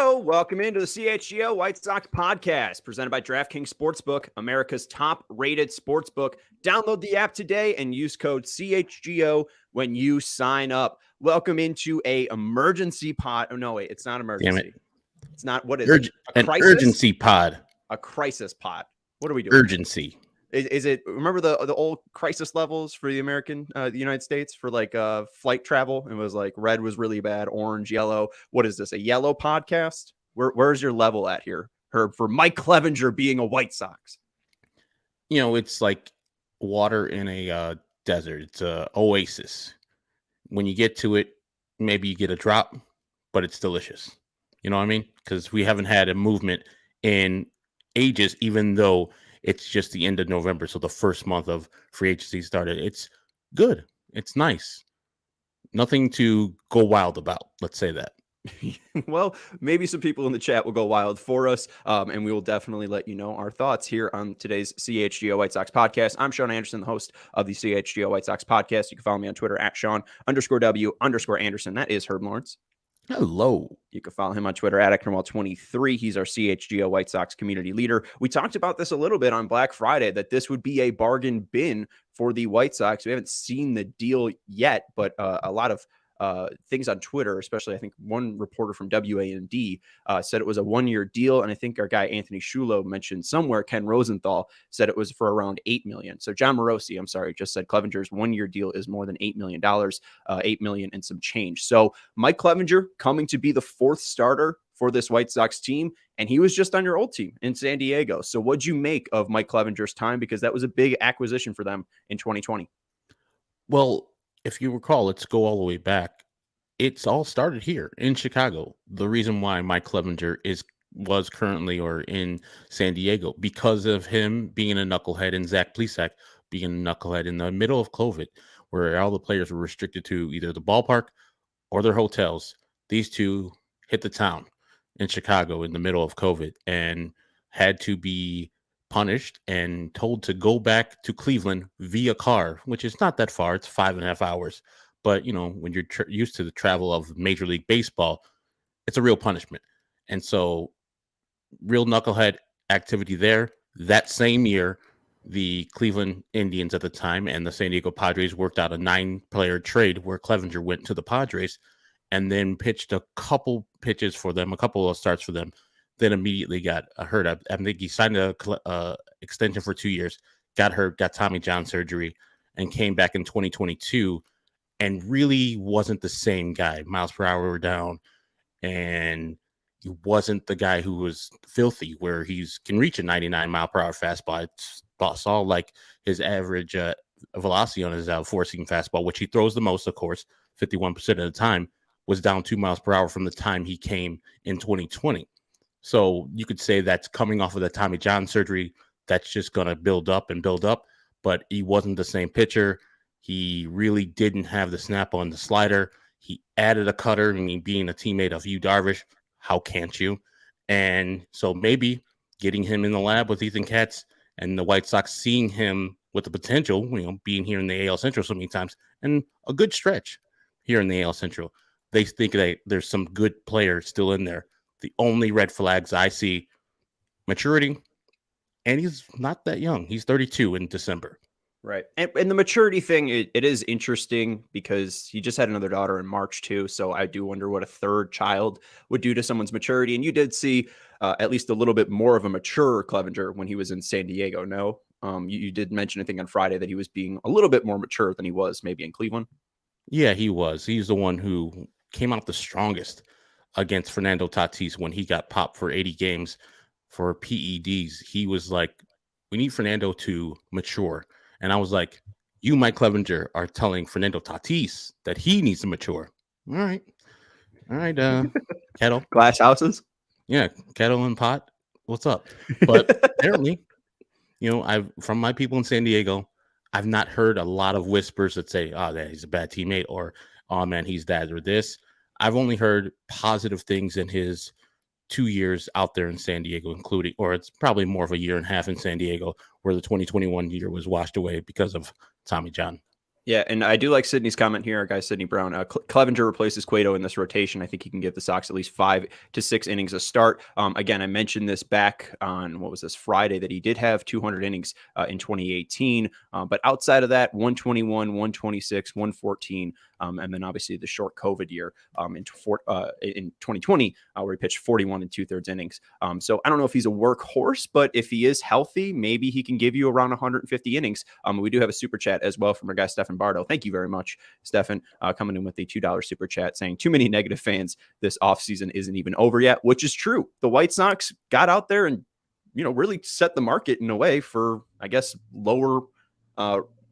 Hello, welcome into the CHGO White Sox podcast presented by DraftKings Sportsbook, America's top-rated sportsbook. Download the app today and use code CHGO when you sign up. Welcome into a emergency pod. Oh, no, wait, it's not emergency. Damn it. It's not. What is it? An urgency pod. A crisis pod. What are we doing? Urgency. Is it? Remember the old crisis levels for the United States for like flight travel? It was like red was really bad, orange, yellow. What is this? A yellow podcast? Where's your level at here? For Mike Clevinger being a White Sox. It's like water in a desert. It's a oasis. When you get to it, maybe you get a drop, but it's delicious. You know what I mean? Because we haven't had a movement in ages, even though it's just the end of November, so the first month of free agency started. It's good. It's nice. Nothing to go wild about. Let's say that. Well, maybe some people in the chat will go wild for us, and we will definitely let you know our thoughts here on today's CHGO White Sox podcast. I'm Sean Anderson, the host of the CHGO White Sox podcast. You can follow me on Twitter at Sean_W_Anderson. That is Herb Lawrence. Hello. You can follow him on Twitter at Ecknerwall23. He's our CHGO White Sox community leader. We talked about this a little bit on Black Friday, that this would be a bargain bin for the White Sox. We haven't seen the deal yet, but a lot of things on Twitter, especially I think one reporter from WAND said it was a one-year deal. And I think our guy Anthony Shulo mentioned somewhere, Ken Rosenthal said it was for around $8 million. So John Morosi, just said Clevenger's one-year deal is more than $8 million, $8 million and some change. So Mike Clevinger coming to be the fourth starter for this White Sox team. And he was just on your old team in San Diego. So what'd you make of Mike Clevenger's time? Because that was a big acquisition for them in 2020. Well, if you recall, let's go all the way back. It's all started here in Chicago. The reason why Mike Clevinger was currently or in San Diego, because of him being a knucklehead and Zach Plesac being a knucklehead in the middle of COVID, where all the players were restricted to either the ballpark or their hotels. These two hit the town in Chicago in the middle of COVID and had to be punished and told to go back to Cleveland via car, which is not that far. It's 5.5 hours. But, when you're used to the travel of Major League Baseball, it's a real punishment. And so real knucklehead activity there. That same year, the Cleveland Indians at the time and the San Diego Padres worked out a 9-player trade where Clevinger went to the Padres and then pitched a couple pitches for them, a couple of starts for them. Then immediately got hurt. I think he signed a extension for 2 years, got hurt, got Tommy John surgery, and came back in 2022 and really wasn't the same guy. Miles per hour were down, and he wasn't the guy who was filthy, where he can reach a 99-mile-per-hour fastball. I saw like his average velocity on his four-seam fastball, which he throws the most, of course, 51% of the time, was down 2 miles per hour from the time he came in 2020. So you could say that's coming off of the Tommy John surgery. That's just going to build up, but he wasn't the same pitcher. He really didn't have the snap on the slider. He added a cutter. I mean, being a teammate of Yu Darvish, how can't you? And so maybe getting him in the lab with Ethan Katz and the White Sox seeing him with the potential, being here in the AL Central so many times and a good stretch here in the AL Central. They think that there's some good players still in there. The only red flags I see, maturity, and he's not that young. He's 32 in December. Right. And the maturity thing, it is interesting because he just had another daughter in March too. So I do wonder what a third child would do to someone's maturity. And you did see at least a little bit more of a mature Clevinger when he was in San Diego. No, you did mention, I think on Friday, that he was being a little bit more mature than he was maybe in Cleveland. Yeah, he was. He's the one who came out the strongest against Fernando Tatis when he got popped for 80 games for PEDs. He was like, we need Fernando to mature. And I was like, you, Mike Clevinger, are telling Fernando Tatis that he needs to mature. All right, Kettle. Glass houses? Yeah, kettle and pot. What's up? But apparently, from my people in San Diego, I've not heard a lot of whispers that say, oh, that he's a bad teammate, or, oh, man, he's that or this. I've only heard positive things in his 2 years out there in San Diego, including, or it's probably more of a year and a half in San Diego, where the 2021 year was washed away because of Tommy John. Yeah, and I do like Sydney's comment here, our guy Sydney Brown. Clevenger replaces Cueto in this rotation. I think he can give the Sox at least 5 to 6 innings a start. Again, I mentioned this back on, what was this, Friday, that he did have 200 innings in 2018. But outside of that, 121, 126, 114, and then obviously the short COVID year in 2020, where he pitched 41 and 2/3 innings. So I don't know if he's a workhorse, but if he is healthy, maybe he can give you around 150 innings. We do have a super chat as well from our guy Stefan Bardo. Thank you very much, Stefan, coming in with the $2 super chat saying too many negative fans. This offseason isn't even over yet, which is true. The White Sox got out there and really set the market in a way for, I guess, lower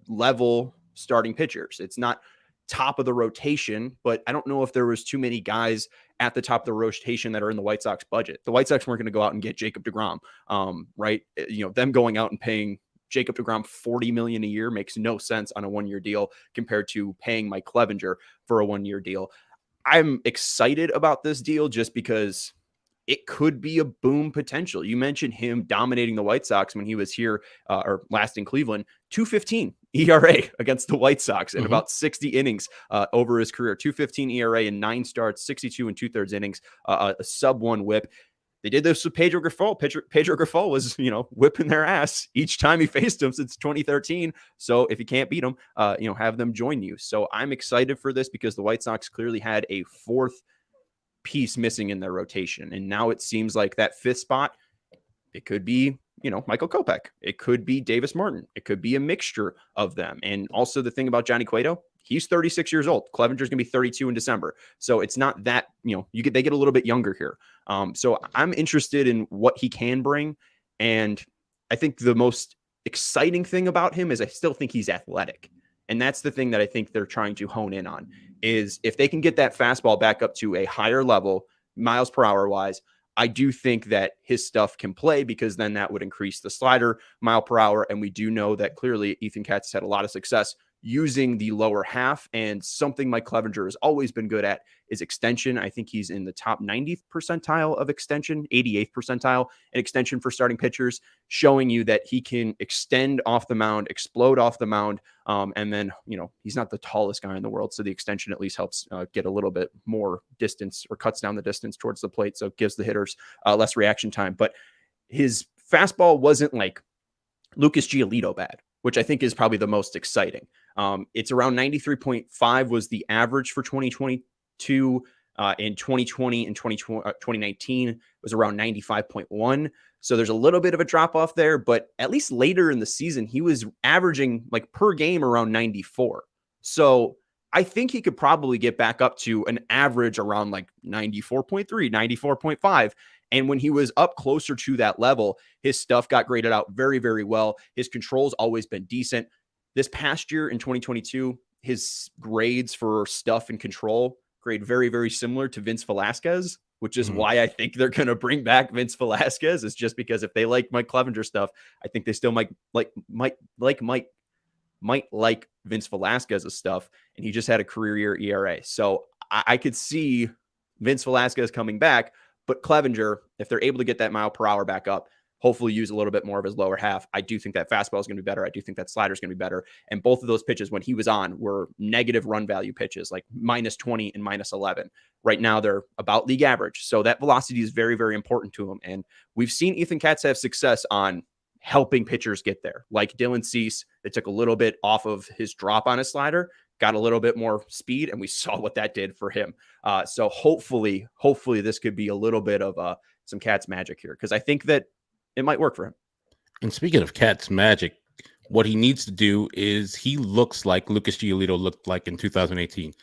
level starting pitchers. It's not top of the rotation, but I don't know if there was too many guys at the top of the rotation that are in the White Sox budget. The White Sox weren't going to go out and get Jacob deGrom, right? Them going out and paying Jacob deGrom $40 million a year makes no sense on a one-year deal compared to paying Mike Clevinger for a one-year deal. I'm excited about this deal just because it could be a boom potential. You mentioned him dominating the White Sox when he was here or last in Cleveland, 2.15 ERA against the White Sox in about 60 innings over his career, 2.15 ERA in 9 starts, 62 and 2/3 innings, a sub-1 whip. They did this with Pedro Grifol. Pedro Grifol was, whipping their ass each time he faced them since 2013. So if you can't beat them, have them join you. So I'm excited for this because the White Sox clearly had a fourth piece missing in their rotation. And now it seems like that fifth spot, it could be, Michael Kopech. It could be Davis Martin. It could be a mixture of them. And also the thing about Johnny Cueto, he's 36 years old. Clevenger's going to be 32 in December. So it's not that, they get a little bit younger here. So I'm interested in what he can bring. And I think the most exciting thing about him is I still think he's athletic. And that's the thing that I think they're trying to hone in on is if they can get that fastball back up to a higher level, miles per hour wise, I do think that his stuff can play because then that would increase the slider mile per hour. And we do know that clearly Ethan Katz has had a lot of success using the lower half, and something Mike Clevinger has always been good at is extension. I think he's in the top 90th percentile of extension, 88th percentile in extension for starting pitchers, showing you that he can extend off the mound, explode off the mound. And then, he's not the tallest guy in the world. So the extension at least helps get a little bit more distance or cuts down the distance towards the plate. So it gives the hitters less reaction time. But his fastball wasn't like Lucas Giolito bad, which I think is probably the most exciting. It's around 93.5 was the average for 2022. In 2020 and 2019 was around 95.1. So there's a little bit of a drop off there, but at least later in the season, he was averaging like per game around 94. So I think he could probably get back up to an average around like 94.3, 94.5. And when he was up closer to that level, his stuff got graded out very, very well. His control's always been decent. This past year in 2022, his grades for stuff and control grade very, very similar to Vince Velasquez, which is why I think they're going to bring back Vince Velasquez. It's just because if they like Mike Clevinger stuff, I think they still might like Vince Velasquez's stuff. And he just had a career year ERA. So I could see Vince Velasquez coming back, but Clevinger, if they're able to get that mile per hour back up, hopefully use a little bit more of his lower half. I do think that fastball is going to be better. I do think that slider is going to be better. And both of those pitches when he was on were negative run value pitches, like -20 and -11. Right now, they're about league average. So that velocity is very, very important to him. And we've seen Ethan Katz have success on helping pitchers get there. Like Dylan Cease, it took a little bit off of his drop on his slider, got a little bit more speed, and we saw what that did for him. So hopefully this could be a little bit of some Katz magic here, because I think that it might work for him. And speaking of Katz magic, what he needs to do is he looks like Lucas Giolito looked like in 2018,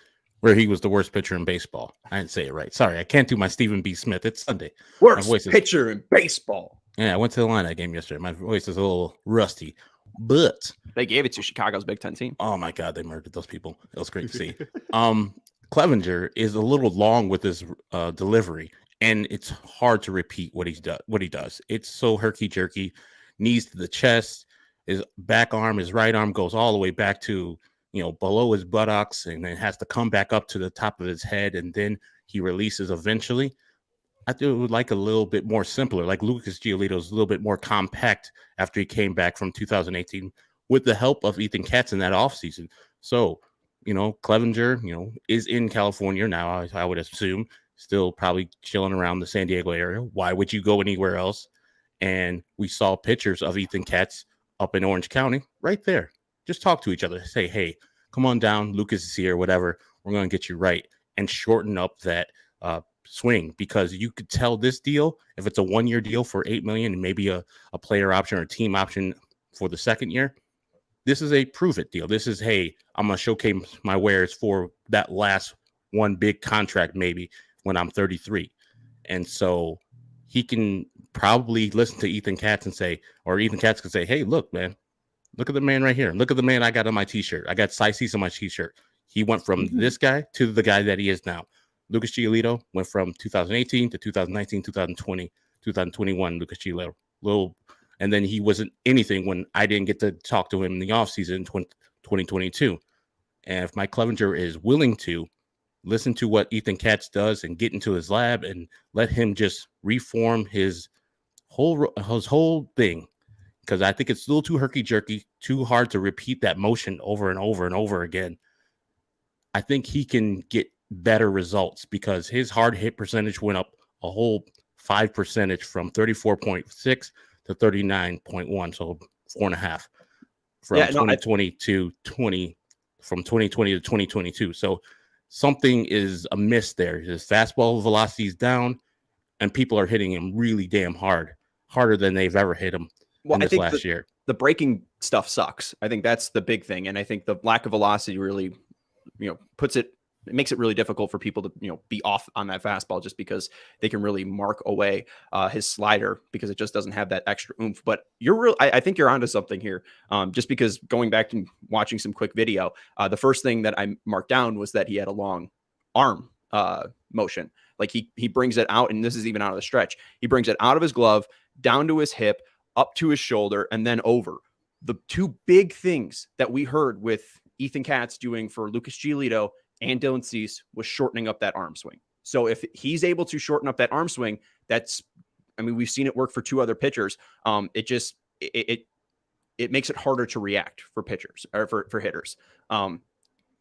where he was the worst pitcher in baseball. I didn't say it right. Sorry, I can't do my Stephen B. Smith. It's Sunday. Worst pitcher in baseball. Yeah, I went to the line that game yesterday. My voice is a little rusty, but they gave it to Chicago's Big Ten team. Oh my God, they murdered those people. It was great to see. Clevinger is a little long with his delivery, and it's hard to repeat what he does. It's so herky jerky, knees to the chest, his back arm, his right arm goes all the way back to below his buttocks, and then has to come back up to the top of his head, and then he releases eventually. I would like a little bit more simpler, like Lucas Giolito's a little bit more compact after he came back from 2018 with the help of Ethan Katz in that offseason. So, Clevenger, is in California now, I would assume, still probably chilling around the San Diego area. Why would you go anywhere else? And we saw pictures of Ethan Katz up in Orange County right there. Just talk to each other. Say, hey, come on down. Lucas is here, whatever. We're going to get you right and shorten up that swing, because you could tell this deal, if it's a 1-year deal for $8 million and maybe a player option or a team option for the second year, this is a prove it deal. This is, hey, I'm going to showcase my wares for that last one big contract, maybe when I'm 33. And so he can probably listen to Ethan Katz and say, or Ethan Katz can say, hey, look, man, look at the man right here. Look at the man I got on my t-shirt. I got Sices on my t-shirt. He went from this guy to the guy that he is now. Lucas Giolito went from 2018 to 2019, 2020, 2021. Lucas Giolito, and then he wasn't anything when I didn't get to talk to him in the offseason in 2022. And if Mike Clevinger is willing to listen to what Ethan Katz does and get into his lab and let him just reform his whole thing, because I think it's a little too herky-jerky, too hard to repeat that motion over and over and over again. I think he can get better results, because his hard hit percentage went up a whole 5% from 34.6 to 39.1, so 4.5 from 2020 to 20, from 2020 to 2022. So something is amiss there. His fastball velocity is down, and people are hitting him really damn hard, harder than they've ever hit him in this last year. The breaking stuff sucks. I think that's the big thing, and I think the lack of velocity really, it makes it really difficult for people to, be off on that fastball, just because they can really mark away his slider, because it just doesn't have that extra oomph. But I think you're onto something here. Just because going back and watching some quick video, the first thing that I marked down was that he had a long arm motion. Like he brings it out, and this is even out of the stretch. He brings it out of his glove, down to his hip, up to his shoulder, and then over. The two big things that we heard with Ethan Katz doing for Lucas Giolito and Dylan Cease was shortening up that arm swing. So if he's able to shorten up that arm swing, we've seen it work for two other pitchers. It makes it harder to react for pitchers, or for hitters.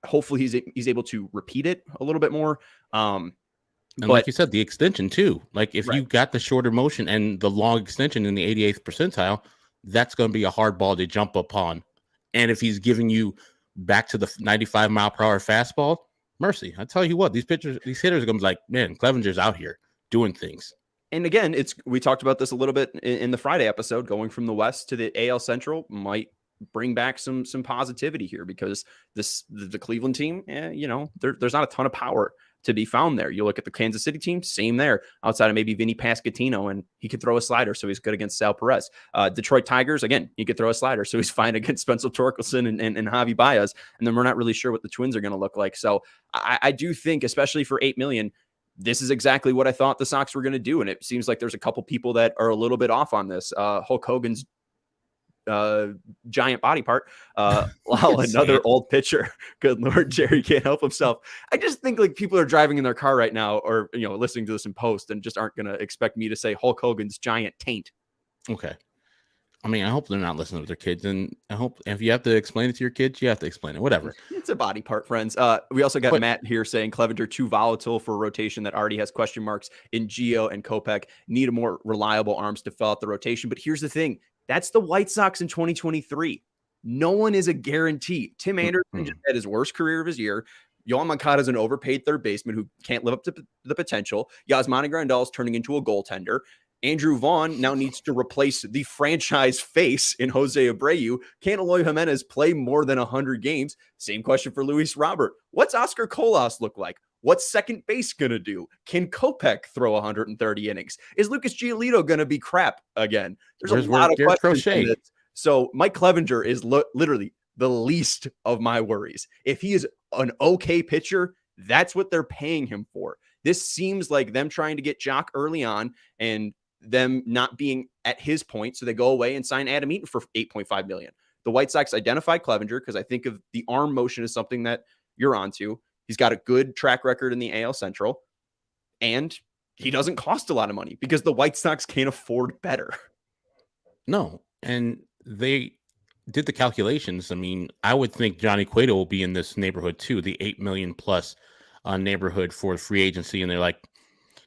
Hopefully he's able to repeat it a little bit more. And like you said, the extension too. Like if you got the shorter motion and the long extension in the 88th percentile, that's going to be a hard ball to jump upon. And if he's giving you back to the 95 mile per hour fastball, mercy. I tell you what, these hitters are going to be like, man, Clevenger's out here doing things. And again, we talked about this a little bit in the Friday episode. Going from the West to the AL Central might bring back some positivity here, because the Cleveland team, there's not a ton of power to be found there. You look at the Kansas City team, same there, outside of maybe Vinny Pasquantino, and he could throw a slider, so he's good against Sal Perez. Detroit Tigers, again, he could throw a slider, so he's fine against Spencer Torkelson and Javi Baez. And then we're not really sure what the Twins are going to look like. So I do think, especially for $8 million, this is exactly what I thought the Sox were going to do. And it seems like there's a couple people that are a little bit off on this. Hulk Hogan's giant body part. Another old pitcher. Good Lord, Jerry can't help himself. I just think like people are driving in their car right now, or listening to this in post, and just aren't going to expect me to say Hulk Hogan's giant taint. Okay. I mean, I hope they're not listening to their kids, and I hope if you have to explain it to your kids, you have to explain it. Whatever. It's a body part, friends. We also got Matt here saying Clevenger too volatile for a rotation that already has question marks in Gio and Kopech. Need a more reliable arms to fill out the rotation. But here's the thing. That's the White Sox in 2023. No one is a guarantee. Tim Anderson just had his worst career of his year. Yohan Moncada is an overpaid third baseman who can't live up to the potential. Yasmani Grandal is turning into a goaltender. Andrew Vaughn now needs to replace the franchise face in Jose Abreu. Can Eloy Jimenez play more than 100 games? Same question for Luis Robert. What's Oscar Colas look like? What's second base going to do? Can Kopech throw 130 innings? Is Lucas Giolito going to be crap again? There's a lot of questions. So Mike Clevinger is literally the least of my worries. If he is an okay pitcher, that's what they're paying him for. This seems like them trying to get Jock early on and them not being at his point. So they go away and sign Adam Eaton for $8.5 million. The White Sox identified Clevinger because I think of the arm motion as something that you're onto. He's got a good track record in the AL Central, and he doesn't cost a lot of money because the White Sox can't afford better. No, and they did the calculations, I mean, I would think Johnny Cueto will be in this neighborhood too, the 8 million plus neighborhood for free agency. And they're like,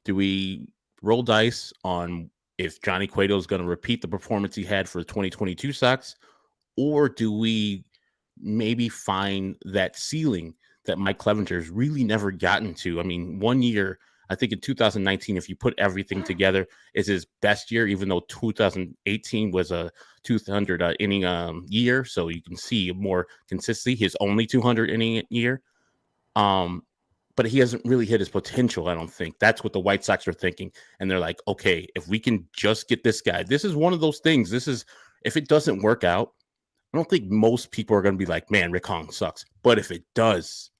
do we roll dice on if Johnny Cueto is going to repeat the performance he had for the 2022 Sox, or do we maybe find that ceiling that Mike Clevenger's really never gotten to? I mean, one year, I think in 2019, if you put everything together, is his best year, even though 2018 was a 200 inning year. So you can see more consistency. His only 200 inning year. But he hasn't really hit his potential, I don't think. That's what the White Sox are thinking. And they're like, okay, if we can just get this guy, this is one of those things. This is, if it doesn't work out, I don't think most people are going to be like, man, Rick Hahn sucks. But if it does,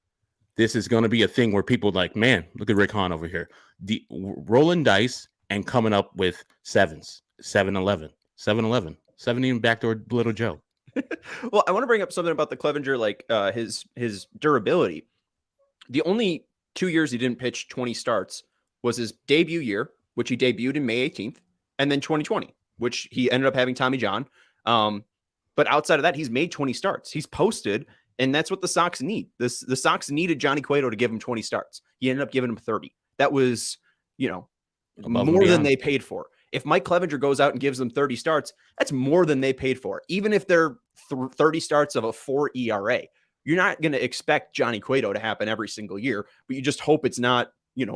this is going to be a thing where people are like, man, look at Rick Hahn over here. Rolling dice and coming up with sevens, 7-11, 7-11, 7 backdoor Little Joe. Well, I want to bring up something about the Clevenger, like his durability. The only 2 years he didn't pitch 20 starts was his debut year, which he debuted in May 18th, and then 2020, which he ended up having Tommy John. But outside of that, he's made 20 starts. He's posted, and that's what the Sox need. The Sox needed Johnny Cueto to give him 20 starts. He ended up giving him 30. That was, more than they paid for. If Mike Clevinger goes out and gives them 30 starts, that's more than they paid for. Even if they're 30 starts of a 4 ERA, you're not going to expect Johnny Cueto to happen every single year, but you just hope it's not,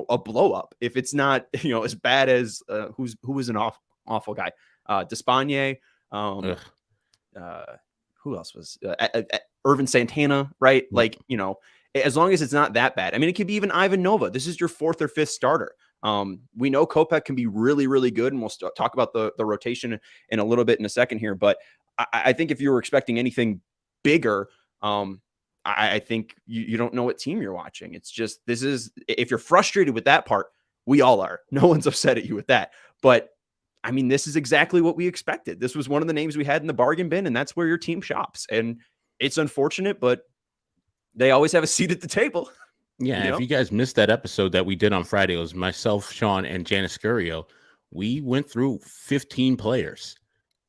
a blow up. If it's not, as bad as who was an awful guy, Despagne, who else was Irvin Santana, right? Like, as long as it's not that bad. I mean, it could be even Ivan Nova. This is your 4th or 5th starter. We know Kopech can be really, really good, and we'll talk about the rotation in a little bit in a second here. But I think if you were expecting anything bigger, I think you don't know what team you're watching. It's just, if you're frustrated with that part, we all are. No one's upset at you with that. But I mean, this is exactly what we expected. This was one of the names we had in the bargain bin, and that's where your team shops. And it's unfortunate, but they always have a seat at the table. Yeah, if you guys missed that episode that we did on Friday, it was myself, Sean, and Janice Curio. We went through 15 players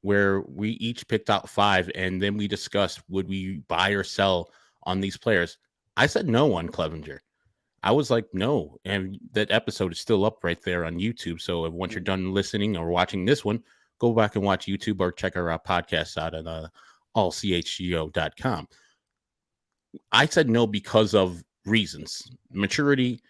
where we each picked out 5, and then we discussed, would we buy or sell on these players? I said no on Clevenger. I was like, no. And that episode is still up right there on YouTube. So if once you're done listening or watching this one, go back and watch YouTube or check our podcasts out at allchgo.com. I said no because of reasons. Maturity.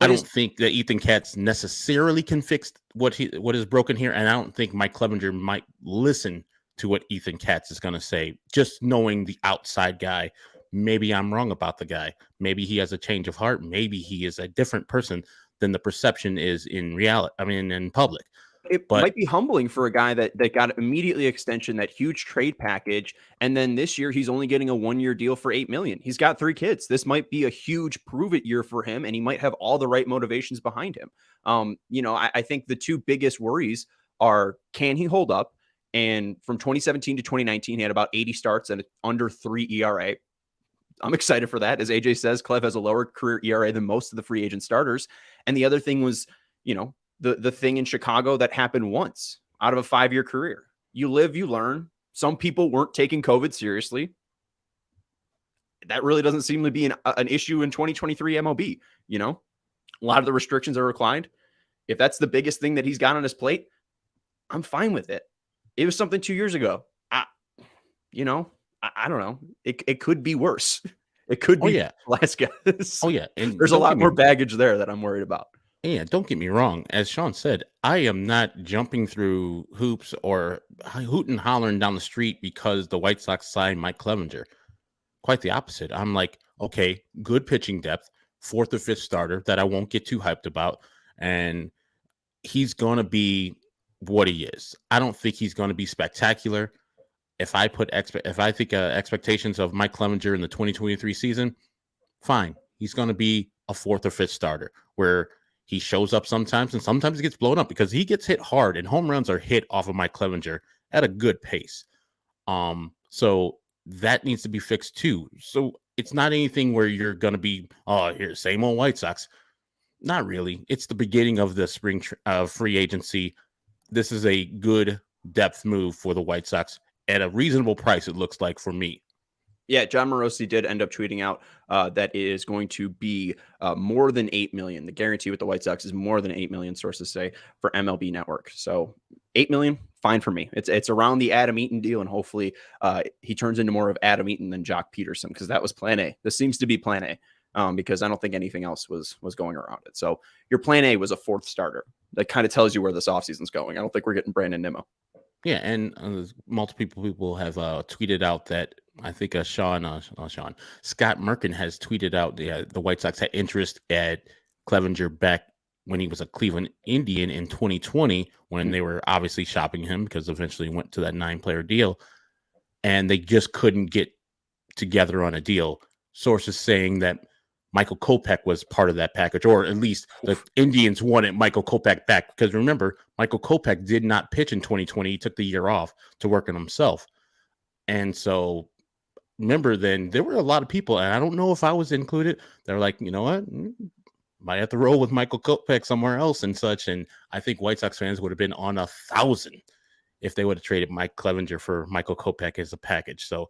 I don't think that Ethan Katz necessarily can fix what is broken here. And I don't think Mike Clevinger might listen to what Ethan Katz is going to say. Just knowing the outside guy, maybe I'm wrong about the guy. Maybe he has a change of heart. Maybe he is a different person than the perception is in reality. I mean, in public. It might be humbling for a guy that got immediately extension, that huge trade package. And then this year he's only getting a 1-year deal for $8 million. He's got 3 kids. This might be a huge prove it year for him. And he might have all the right motivations behind him. I think the 2 biggest worries are, can he hold up? And from 2017 to 2019, he had about 80 starts and under 3 ERA. I'm excited for that. As AJ says, Clev has a lower career ERA than most of the free agent starters. And the other thing was, the thing in Chicago that happened once out of a 5-year career. You live, you learn. Some people weren't taking COVID seriously. That really doesn't seem to be an issue in 2023 MLB. A lot of the restrictions are reclined. If that's the biggest thing that he's got on his plate, I'm fine with it. It was something 2 years ago. I don't know. It could be worse. It could be last guys. Oh, yeah. And there's a lot more baggage there that I'm worried about. Yeah, don't get me wrong. As Sean said, I am not jumping through hoops or hooting and hollering down the street because the White Sox signed Mike Clevinger. Quite the opposite. I'm like, okay, good pitching depth, 4th or 5th starter that I won't get too hyped about. And he's going to be what he is. I don't think he's going to be spectacular. If I think expectations of Mike Clevinger in the 2023 season, fine. He's going to be a 4th or 5th starter where he shows up sometimes, and sometimes he gets blown up because he gets hit hard, and home runs are hit off of Mike Clevinger at a good pace. So that needs to be fixed too. So it's not anything where you're going to be, here, same old White Sox. Not really. It's the beginning of the spring free agency. This is a good depth move for the White Sox. at a reasonable price, it looks like, for me. Yeah, John Morosi did end up tweeting out that it is going to be more than 8 million. The guarantee with the White Sox is more than 8 million, sources say, for MLB Network. So 8 million, fine for me. It's around the Adam Eaton deal, and hopefully he turns into more of Adam Eaton than Jock Peterson, because that was plan A. This seems to be plan A, because I don't think anything else was going around it. So your plan A was a fourth starter. That kind of tells you where this offseason's going. I don't think we're getting Brandon Nimmo. Yeah, and multiple people have tweeted out that I think Scott Merkin has tweeted out the White Sox had interest at Clevenger back when he was a Cleveland Indian in 2020, when they were obviously shopping him because eventually went to that 9-player deal, and they just couldn't get together on a deal. Sources saying that Michael Kopech was part of that package, or at least the Indians wanted Michael Kopech back, because remember, Michael Kopech did not pitch in 2020. He took the year off to work on himself. And so remember, then there were a lot of people, and I don't know if I was included, they're like, you know what, might have to roll with Michael Kopech somewhere else and such. And I think White Sox fans would have been on 1,000 if they would have traded Mike Clevinger for Michael Kopech as a package. So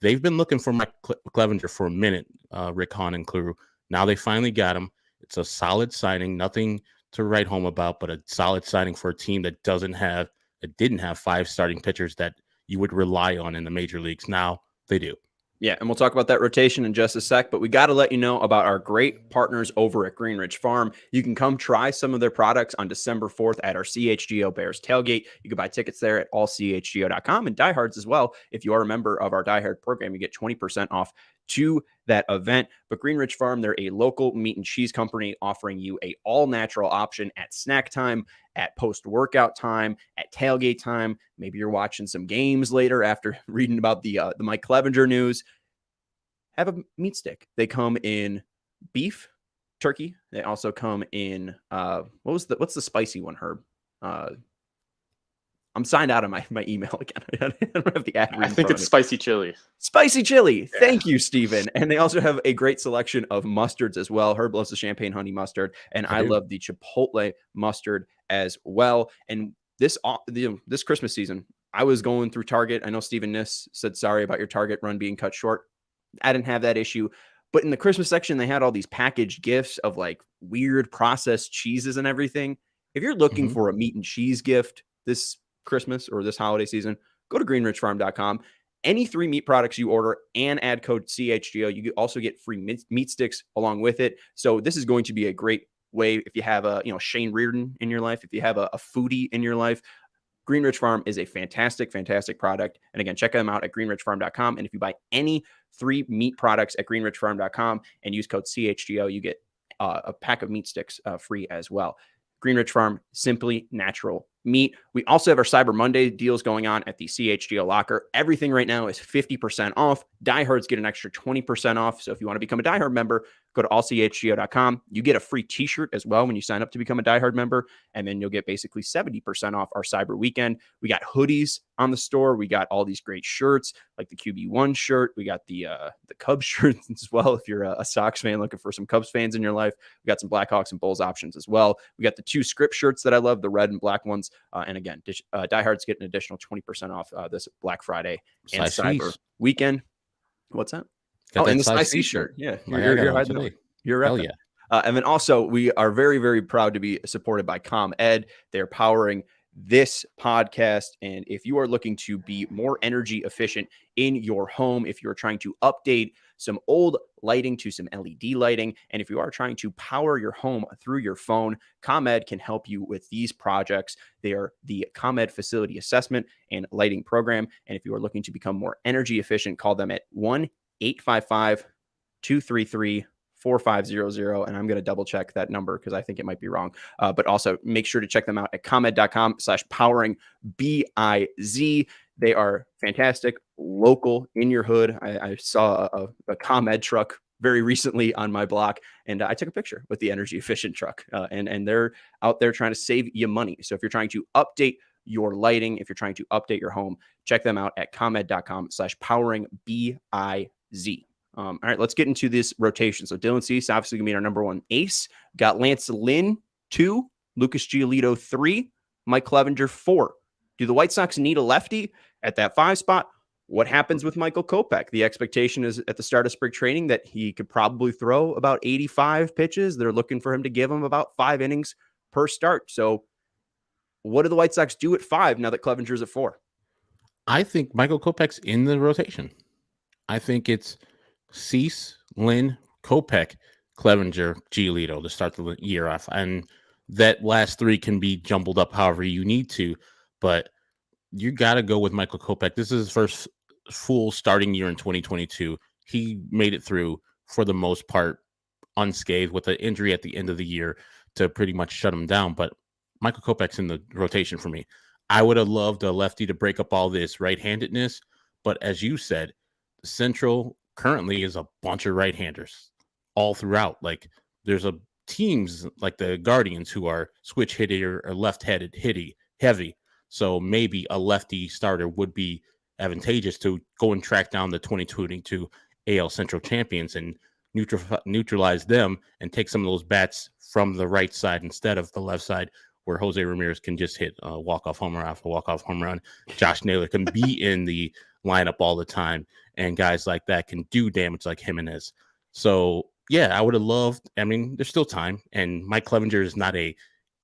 they've been looking for Mike Clevinger for a minute, Rick Hahn and crew. Now they finally got him. It's a solid signing, nothing to write home about, but a solid signing for a team that didn't have 5 starting pitchers that you would rely on in the major leagues. Now they do. Yeah, and we'll talk about that rotation in just a sec, but we got to let you know about our great partners over at Greenridge Farm. You can come try some of their products on December 4th at our CHGO Bears tailgate. You can buy tickets there at allchgo.com, and diehards as well. If you are a member of our diehard program, you get 20% off to that event. But Greenridge Farm, they're a local meat and cheese company offering you a all-natural option at snack time, at post-workout time, at tailgate time. Maybe you're watching some games later after reading about the Mike Clevinger news. Have a meat stick. They come in beef, turkey. They also come in what's the spicy one, Herb? I'm signed out of my email again. I don't have the ad. I think it's spicy chili. Spicy chili. Yeah. Thank you, Steven. And they also have a great selection of mustards as well. Herb loves the champagne honey mustard, and I love the chipotle mustard as well. And this Christmas season, I was going through Target. I know Steven Niss said sorry about your Target run being cut short. I didn't have that issue. But in the Christmas section, they had all these packaged gifts of like weird processed cheeses and everything. If you're looking for a meat and cheese gift this Christmas or this holiday season, go to greenridgefarm.com. Any 3 meat products you order and add code CHGO, you also get free meat sticks along with it. So this is going to be a great way if you have a Shane Reardon in your life, if you have a foodie in your life. Greenridge Farm is a fantastic, fantastic product. And again, check them out at greenridgefarm.com. And if you buy any 3 meat products at greenridgefarm.com and use code CHGO, you get a pack of meat sticks free as well. Greenridge Farm, simply natural meat. We also have our Cyber Monday deals going on at the CHGO locker. Everything right now is 50% off. Diehards get an extra 20% off. So if you want to become a diehard member, go to allchgo.com. You get a free t-shirt as well when you sign up to become a diehard member. And then you'll get basically 70% off our Cyber Weekend. We got hoodies on the store. We got all these great shirts, like the QB1 shirt. We got the Cubs shirts as well. If you're a Sox fan looking for some Cubs fans in your life, we got some Blackhawks and Bulls options as well. We got the 2 script shirts that I love, the red and black ones. And again, diehards get an additional 20% off this Black Friday and Cyber Weekend. What's that? And the spicy shirt. Yeah, you're right. Yeah. And then also, we are very, very proud to be supported by ComEd. They're powering this podcast. And if you are looking to be more energy efficient in your home, if you're trying to update some old lighting to some LED lighting, and if you are trying to power your home through your phone, ComEd can help you with these projects. They are the ComEd Facility Assessment and Lighting Program. And if you are looking to become more energy efficient, call them at 1-855-233-4500. And I'm going to double check that number because I think it might be wrong. But also make sure to check them out at comed.com/powering BIZ. They are fantastic, local, in your hood. I saw a ComEd truck very recently on my block, and I took a picture with the energy efficient truck. And they're out there trying to save you money. So if you're trying to update your lighting, if you're trying to update your home, check them out at comed.com/powering BIZ. All right, let's get into this rotation. So Dylan Cease obviously going to be our number 1 ace. Got Lance Lynn 2, Lucas Giolito 3, Mike Clevinger 4. Do the White Sox need a lefty? at that 5 spot, what happens with Michael Kopech? The expectation is at the start of spring training that he could probably throw about 85 pitches. They're looking for him to give him about 5 innings per start. So what do the White Sox do at 5 now that Clevenger's at 4? I think Michael Kopech's in the rotation. I think it's Cease, Lynn, Kopech, Clevinger, Giolito to start the year off. And that last 3 can be jumbled up however you need to. But you got to go with Michael Kopech. This is his first full starting year in 2022. He made it through for the most part unscathed with an injury at the end of the year to pretty much shut him down. But Michael Kopech's in the rotation for me. I would have loved a lefty to break up all this right-handedness. But as you said, Central currently is a bunch of right-handers all throughout. Like there's a teams like the Guardians who are switch hitting or left-handed heavy. So maybe a lefty starter would be advantageous to go and track down the 2022 AL Central champions and neutralize them and take some of those bats from the right side instead of the left side where Jose Ramirez can just hit a walk-off home run after walk-off home run. Josh Naylor can be in the lineup all the time, and guys like that can do damage like Jimenez. So, yeah, I would have loved – I mean, there's still time, and Mike Clevinger is not a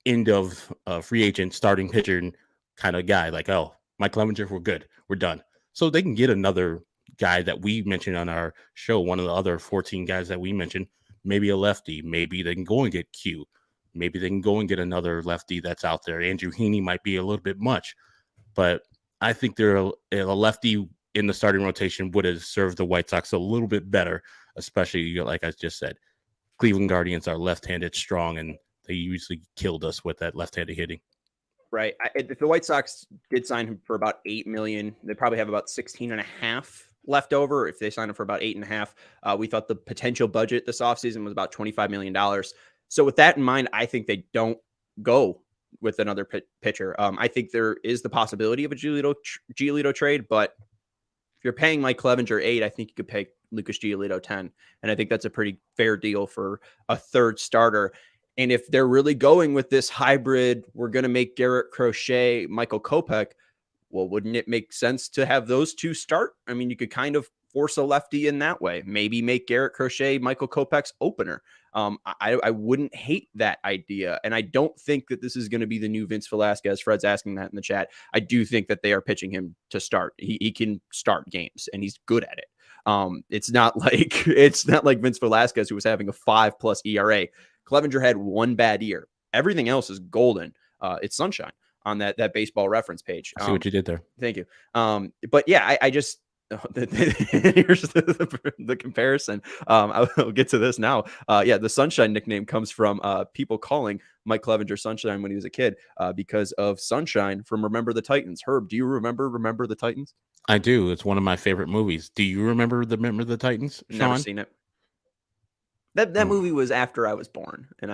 end of free agent starting pitcher kind of guy. Like, oh, Mike Clevinger, we're good. We're done. So they can get another guy that we mentioned on our show, one of the other 14 guys that we mentioned, maybe a lefty. Maybe they can go and get Q. Maybe they can go and get another lefty that's out there. Andrew Heaney might be a little bit much, but I think a lefty in the starting rotation would have served the White Sox a little bit better, especially like I just said, Cleveland Guardians are left-handed strong, and they usually killed us with that left-handed hitting. Right. If the White Sox did sign him for about $8 million, they probably have about 16.5 left over. If they sign him for about 8.5, we thought the potential budget this offseason was about $25 million. So with that in mind, I think they don't go with another pitcher. I think there is the possibility of a Giolito trade, but if you're paying Mike Clevinger 8, I think you could pay Lucas Giolito 10. And I think that's a pretty fair deal for a third starter. And if they're really going with this hybrid, we're going to make Garrett Crochet, Michael Kopech, well, wouldn't it make sense to have those two start? I mean, you could kind of force a lefty in that way. Maybe make Garrett Crochet, Michael Kopech's opener. I wouldn't hate that idea. And I don't think that this is going to be the new Vince Velasquez. Fred's asking that in the chat. I do think that they are pitching him to start. He can start games, and he's good at it. It's not like Vince Velasquez, who was having a 5+ ERA. Clevinger had one bad year. Everything else is golden. It's sunshine on that baseball reference page. I see what you did there. Thank you. But yeah, I just here's the comparison. I'll get to this now. Yeah, the Sunshine nickname comes from people calling Mike Clevinger Sunshine when he was a kid because of Sunshine from Remember the Titans. Herb, do you remember the Titans? I do. It's one of my favorite movies. Do you remember the Titans, Sean? Never seen it. That movie was after I was born, and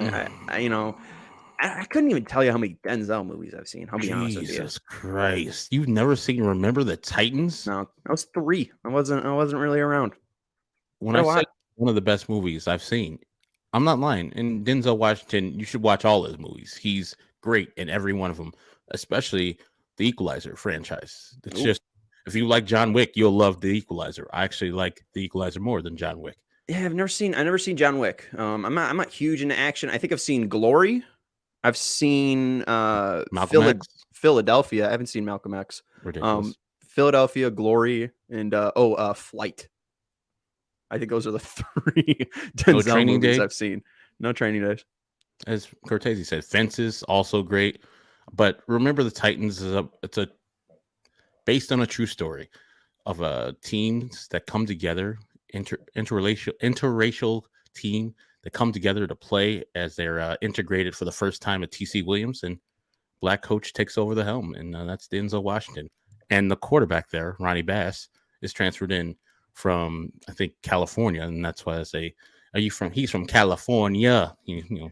I couldn't even tell you how many Denzel movies I've seen. I'll be honest with you. Jesus Christ. You've never seen Remember the Titans? No, I was 3. I wasn't really around. When I say one of the best movies I've seen, I'm not lying. And Denzel Washington, you should watch all his movies. He's great in every one of them, especially the Equalizer franchise. It's just, if you like John Wick, you'll love the Equalizer. I actually like the Equalizer more than John Wick. Yeah, I've never seen John Wick. I'm not huge into action. I think I've seen Glory. I've seen Philadelphia. I haven't seen Malcolm X. Ridiculous. Philadelphia, Glory, and Flight. I think those are the 3 Denzel movies I've seen. No Training Days. As Cortese said, Fences also great. But Remember the Titans it's based on a true story of teams that come together, interracial team that come together to play as they're integrated for the first time at TC Williams, and black coach takes over the helm, and that's Denzel Washington. And the quarterback there, Ronnie Bass, is transferred in from, I think, California, and that's why I say, he's from California. You know,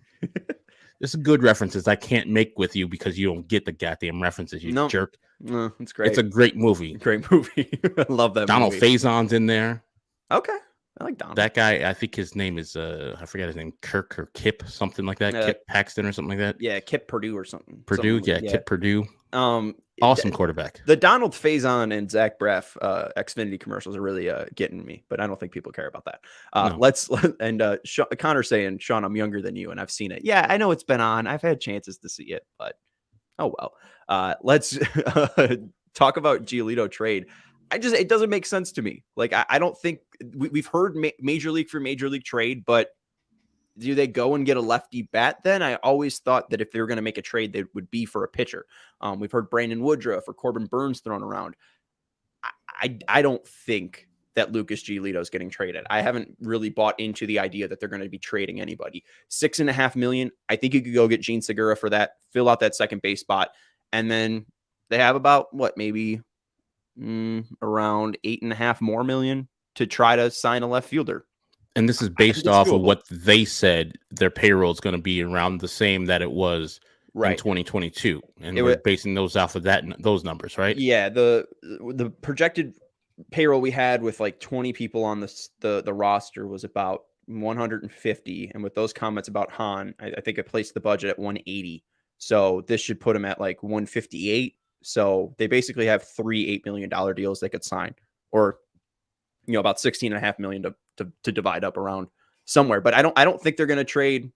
this is good references I can't make with you because you don't get the goddamn references, jerk. No, it's great. It's a great movie. Great movie. I love that Donald movie. Faison's in there. Okay. I like Donald. That guy, I think his name is, I forget his name, Kirk or Kip, something like that. Kip Paxton or something like that. Yeah, Kip Purdue or something. Kip Purdue. Awesome quarterback. The Donald Faison and Zach Braff Xfinity commercials are really getting me, but I don't think people care about that. No. Connor saying, Sean, I'm younger than you and I've seen it. Yeah, I know it's been on. I've had chances to see it, but oh well. Let's talk about Giolito trade. It doesn't make sense to me. Like, I don't think we've heard major league for major league trade, but do they go and get a lefty bat then? I always thought that if they were going to make a trade, they would be for a pitcher. We've heard Brandon Woodruff or Corbin Burns thrown around. I don't think that Lucas Giolito is getting traded. I haven't really bought into the idea that they're going to be trading anybody. $6.5 million. I think you could go get Gene Segura for that, fill out that second base spot. And then they have about maybe around $8.5 million more to try to sign a left fielder. And this is based off of what they said their payroll is going to be around the same that it was in 2022. And we're basing those off of those numbers, right? Yeah. The projected payroll we had with like 20 people on the roster was about 150. And with those comments about Hahn, I think it placed the budget at 180. So this should put him at like 158. So they basically have 3 $8 million deals they could sign, or about $16.5 million to divide up around somewhere. But I don't think they're going to trade.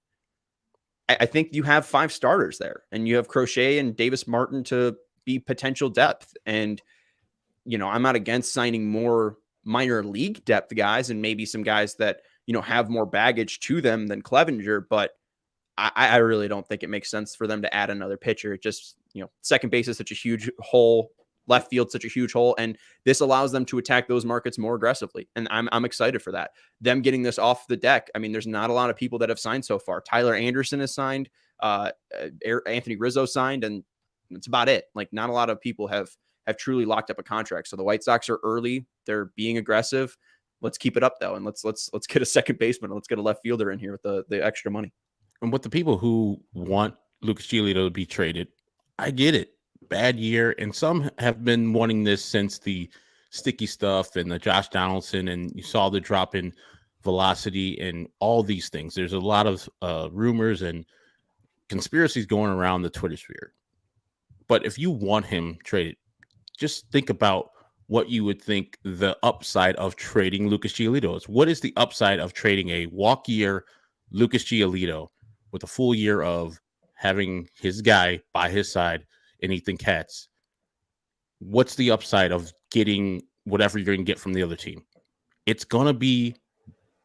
I think you have 5 starters there, and you have Crochet and Davis Martin to be potential depth. And I'm not against signing more minor league depth guys and maybe some guys that have more baggage to them than Clevinger. But I really don't think it makes sense for them to add another pitcher. It just second base is such a huge hole. Left field, such a huge hole. And this allows them to attack those markets more aggressively. And I'm excited for that. Them getting this off the deck. I mean, there's not a lot of people that have signed so far. Tyler Anderson has signed, Anthony Rizzo signed, and that's about it. Like, not a lot of people have truly locked up a contract. So the White Sox are early. They're being aggressive. Let's keep it up though. And let's get a second baseman. Let's get a left fielder in here with the extra money. And with the people who want Lucas Giolito to be traded, I get it. Bad year, and some have been wanting this since the sticky stuff and the Josh Donaldson, and you saw the drop in velocity and all these things. There's a lot of rumors and conspiracies going around the Twitter sphere. But if you want him traded, just think about what you would think the upside of trading Lucas Giolito is. What is the upside of trading a walk year Lucas Giolito with a full year of having his guy by his side and Ethan Katz? What's the upside of getting whatever you're going to get from the other team? It's going to be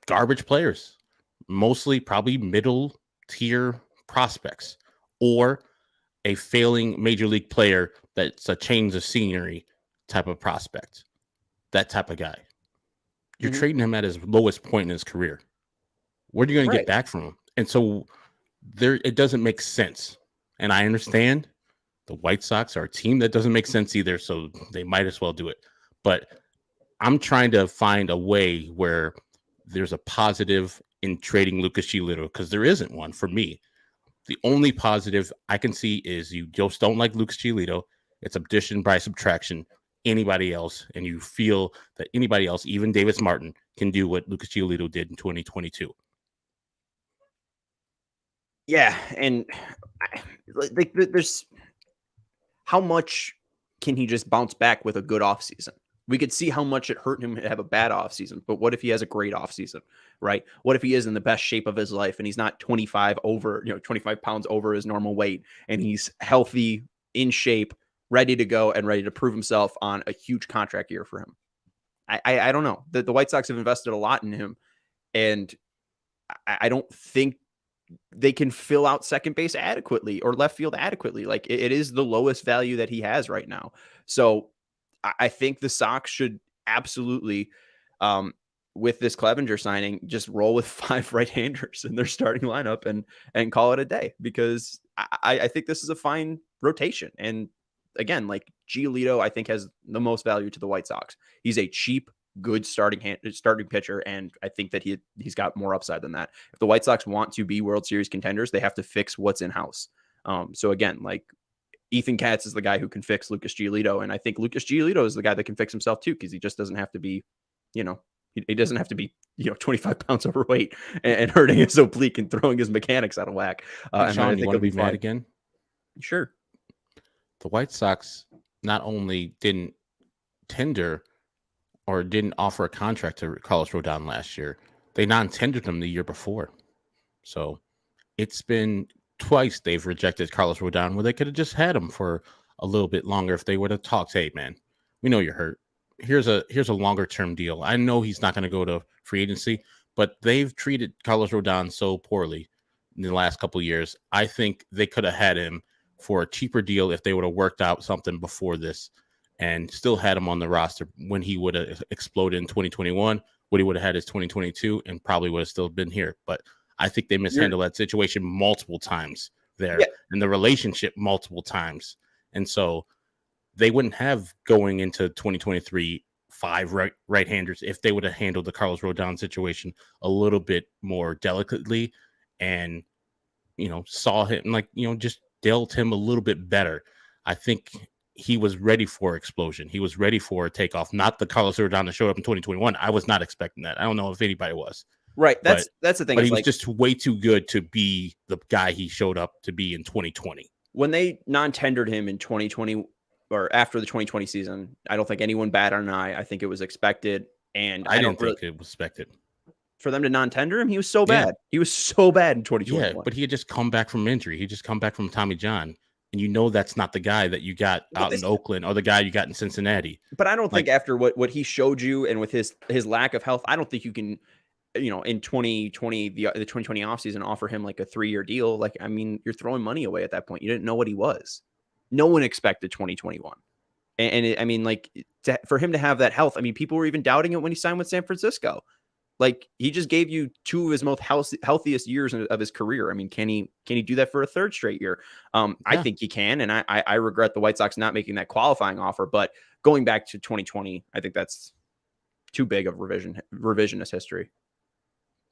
garbage players, mostly probably middle tier prospects, or a failing major league player that's a change of scenery type of prospect, that type of guy. You're trading him at his lowest point in his career. What are you going to get back from him? And so it doesn't make sense. And I understand the White Sox are a team that doesn't make sense either, so they might as well do it. But I'm trying to find a way where there's a positive in trading Lucas Giolito, because there isn't one for me. The only positive I can see is you just don't like Lucas Giolito. It's addition by subtraction. Anybody else, and you feel that anybody else, even Davis Martin, can do what Lucas Giolito did in 2022. Yeah, and there's how much can he just bounce back with a good offseason? We could see how much it hurt him to have a bad offseason, but what if he has a great offseason, right? What if he is in the best shape of his life and he's not 25 pounds over his normal weight, and he's healthy, in shape, ready to go, and ready to prove himself on a huge contract year for him? I don't know. The White Sox have invested a lot in him, and I don't think they can fill out second base adequately or left field adequately. Like, it is the lowest value that he has right now. So I think the Sox should absolutely, with this Clevinger signing, just roll with 5 right-handers in their starting lineup and call it a day, because I think this is a fine rotation. And again, like, Giolito, I think, has the most value to the White Sox. He's a cheap, good starting pitcher, and I think that he's got more upside than that. If the White Sox want to be World Series contenders, they have to fix what's in house. So again, like, Ethan Katz is the guy who can fix Lucas Giolito, and I think Lucas Giolito is the guy that can fix himself too, because he just doesn't have to be, he doesn't have to be 25 pounds overweight and hurting his oblique and throwing his mechanics out of whack. And Sean, I think you want to be mad again? Sure. The White Sox not only didn't tender or didn't offer a contract to Carlos Rodon last year, they non-tendered him the year before. So it's been twice they've rejected Carlos Rodon where they could have just had him for a little bit longer if they would have talked, hey man, we know you're hurt. Here's a longer term deal. I know he's not going to go to free agency, but they've treated Carlos Rodon so poorly in the last couple of years. I think they could have had him for a cheaper deal if they would have worked out something before this and still had him on the roster when he would have exploded in 2021, what he would have had is 2022 and probably would have still been here. But I think they mishandled that situation multiple times there and the relationship multiple times. And so they wouldn't have going into 2023 5 right-handers if they would have handled the Carlos Rodon situation a little bit more delicately and, saw him just dealt him a little bit better. I think he was ready for explosion. He was ready for a takeoff, not the Carlos Rodon that showed up in 2021. I was not expecting that. I don't know if anybody was. Right. That's the thing. But he was just way too good to be the guy he showed up to be in 2020. When they non-tendered him in 2020 or after the 2020 season, I don't think anyone batted an eye. I think it was expected. And I didn't think it was expected. For them to non-tender him, he was so bad. He was so bad in 2021. Yeah, but he had just come back from injury. He just come back from Tommy John. And that's not the guy that you got out in Oakland or the guy you got in Cincinnati. But I don't think after what he showed you and with his lack of health, I don't think you can – in 2020, the 2020 offseason, offer him like a 3-year deal. Like, I mean, you're throwing money away at that point. You didn't know what he was. No one expected 2021. For him to have that health, I mean, people were even doubting it when he signed with San Francisco. Like, he just gave you 2 of his most healthiest years of his career. I mean, can he do that for a 3rd straight year? I think he can. And I regret the White Sox not making that qualifying offer, but going back to 2020, I think that's too big of revisionist history.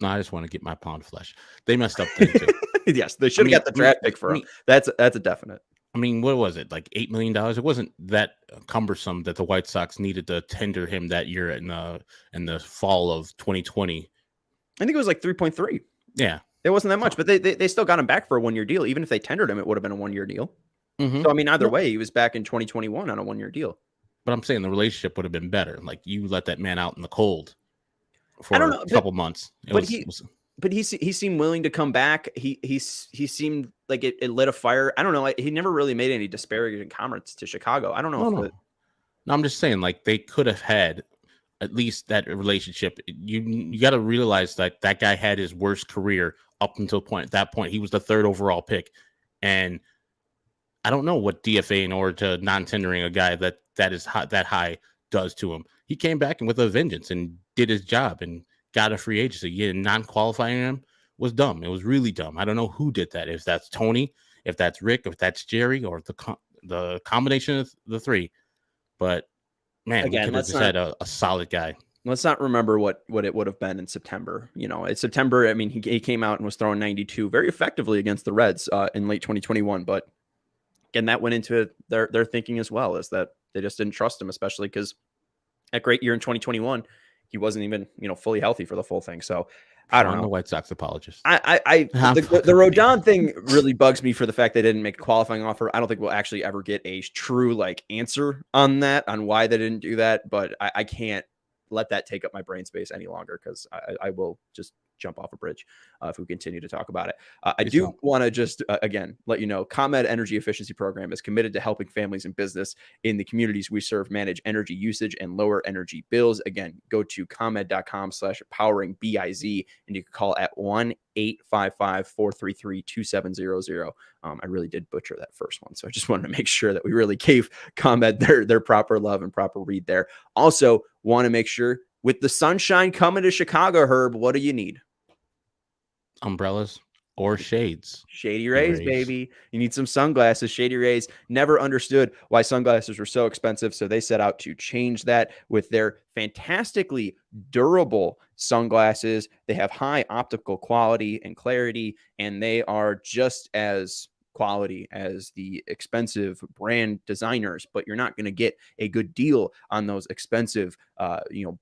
No, I just want to get my pound of flesh. They messed up there too. Yes, they should have got the draft pick for him. That's a definite. I mean, what was it? Like $8 million? It wasn't that cumbersome that the White Sox needed to tender him that year in the fall of 2020. I think it was like 3.3. Yeah. It wasn't that much, but they still got him back for a 1-year deal. Even if they tendered him, it would have been a 1-year deal. Mm-hmm. So, I mean, either way, he was back in 2021 on a 1-year deal. But I'm saying the relationship would have been better. Like, you let that man out in the cold for a couple months. But he seemed willing to come back. He seemed like it lit a fire. I don't know. He never really made any disparaging comments to Chicago. I don't know. No, I'm just saying, like, they could have had at least that relationship. You got to realize that guy had his worst career up until that point. He was the 3rd overall pick, and I don't know what DFA in order to non-tendering a guy that is that high does to him. He came back and with a vengeance and did his job and got a free agency. Yeah, non-qualifying him was dumb. It was really dumb. I don't know who did that. If that's Tony, if that's Rick, if that's Jerry, or the combination of the 3. But man, we could have just had a solid guy. Let's not remember what it would have been in September. It's September. I mean, he came out and was throwing 92 very effectively against the Reds in late 2021. But again, that went into their thinking as well, is that they just didn't trust him, especially because that great year in 2021, he wasn't even fully healthy for the full thing. So I don't know. I'm the White Sox apologist. The Rodon thing really bugs me for the fact they didn't make a qualifying offer. I don't think we'll actually ever get a true answer on why they didn't do that. But I can't let that take up my brain space any longer, because I will just jump off a bridge if we continue to talk about it. I do want to just, again, let you know, ComEd Energy Efficiency Program is committed to helping families and business in the communities we serve manage energy usage and lower energy bills. Again, go to ComEd.com/powering-BIZ, and you can call at 1-855-433-2700. I really did butcher that first one, so I just wanted to make sure that we really gave ComEd their proper love and proper read there. Also, want to make sure, with the sunshine coming to Chicago, Herb, what do you need? Umbrellas or shades. Shady Rays, baby. You need some sunglasses. Shady Rays never understood why sunglasses were so expensive, so they set out to change that with their fantastically durable sunglasses. They have high optical quality and clarity, and they are just as quality as the expensive brand designers, but you're not going to get a good deal on those expensive,